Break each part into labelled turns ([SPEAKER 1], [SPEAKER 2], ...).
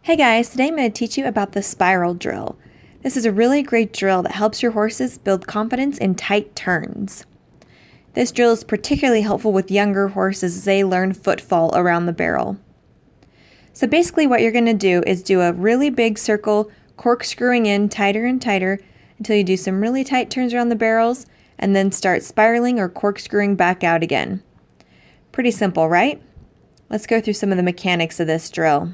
[SPEAKER 1] Hey guys, today I'm going to teach you about the spiral drill. This is a really great drill that helps your horses build confidence in tight turns. This drill is particularly helpful with younger horses as they learn footfall around the barrel. So basically what you're going to do is do a really big circle, corkscrewing in tighter and tighter until you do some really tight turns around the barrels and then start spiraling or corkscrewing back out again. Pretty simple, right? Let's go through some of the mechanics of this drill.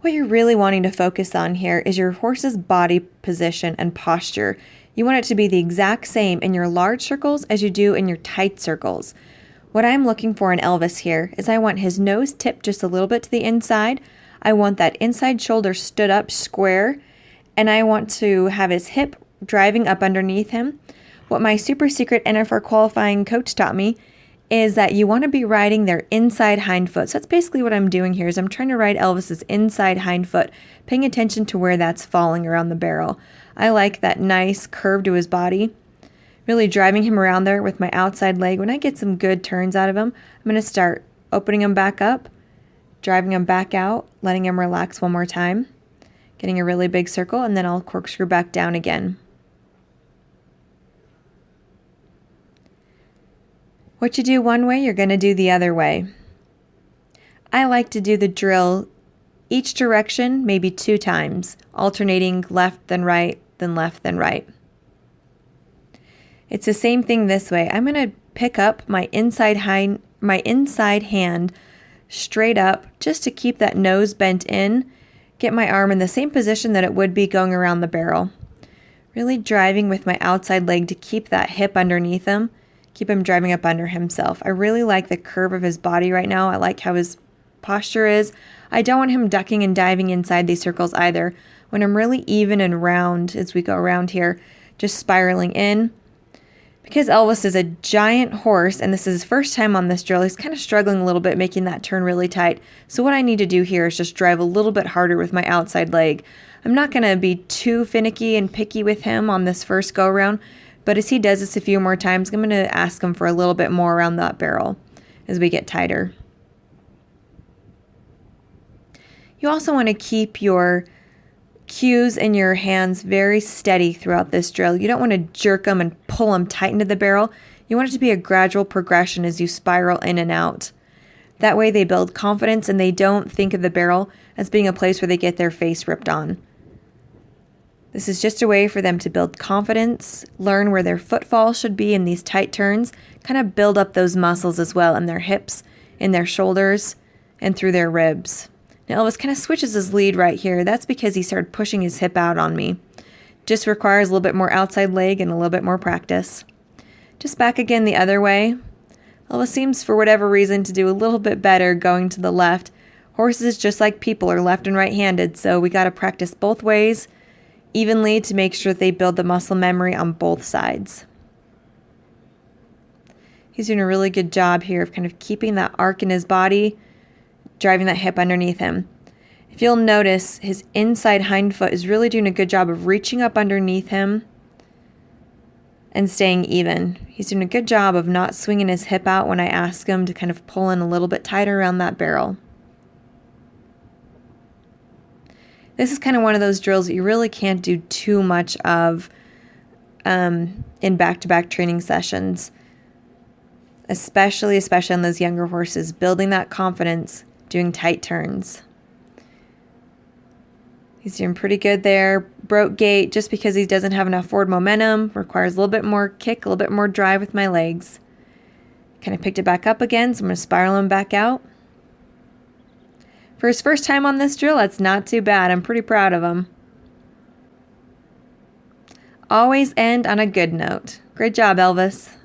[SPEAKER 1] What you're really wanting to focus on here is your horse's body position and posture. You want it to be the exact same in your large circles as you do in your tight circles. What I'm looking for in Elvis here is I want his nose tipped just a little bit to the inside. I want that inside shoulder stood up square, and I want to have his hip driving up underneath him. What my super secret NFR qualifying coach taught me is that you want to be riding their inside hind foot. So that's basically what I'm doing here is I'm trying to ride Elvis's inside hind foot, paying attention to where that's falling around the barrel. I like that nice curve to his body, really driving him around there with my outside leg. When I get some good turns out of him, I'm going to start opening him back up, driving him back out, letting him relax one more time, getting a really big circle, and then I'll corkscrew back down again. What you do one way, you're going to do the other way. I like to do the drill each direction, maybe 2 times, alternating left then right, then left then right. It's the same thing this way. I'm going to pick up my inside hand straight up just to keep that nose bent in, get my arm in the same position that it would be going around the barrel. Really driving with my outside leg to keep that hip underneath him. Keep him driving up under himself. I really like the curve of his body right now. I like how his posture is. I don't want him ducking and diving inside these circles either. When I'm really even and round as we go around here, just spiraling in. Because Elvis is a giant horse and this is his first time on this drill, he's kind of struggling a little bit making that turn really tight. So what I need to do here is just drive a little bit harder with my outside leg. I'm not going to be too finicky and picky with him on this first go around. But as he does this a few more times, I'm going to ask him for a little bit more around that barrel as we get tighter. You also want to keep your cues in your hands very steady throughout this drill. You don't want to jerk them and pull them tight into the barrel. You want it to be a gradual progression as you spiral in and out. That way they build confidence and they don't think of the barrel as being a place where they get their face ripped on. This is just a way for them to build confidence, learn where their footfall should be in these tight turns, kind of build up those muscles as well in their hips, in their shoulders, and through their ribs. Now Elvis kind of switches his lead right here. That's because he started pushing his hip out on me. Just requires a little bit more outside leg and a little bit more practice. Just back again the other way. Elvis seems for whatever reason to do a little bit better going to the left. Horses, just like people, are left and right-handed, so we got to practice both ways evenly to make sure that they build the muscle memory on both sides. He's doing a really good job here of kind of keeping that arc in his body, driving that hip underneath him. If you'll notice, his inside hind foot is really doing a good job of reaching up underneath him and staying even. He's doing a good job of not swinging his hip out when I ask him to kind of pull in a little bit tighter around that barrel. This is kind of one of those drills that you really can't do too much of in back-to-back training sessions, especially on those younger horses, building that confidence, doing tight turns. He's doing pretty good there. Broke gait just because he doesn't have enough forward momentum, requires a little bit more kick, a little bit more drive with my legs. Kind of picked it back up again, so I'm going to spiral him back out. For his first time on this drill, that's not too bad. I'm pretty proud of him. Always end on a good note. Great job, Elvis.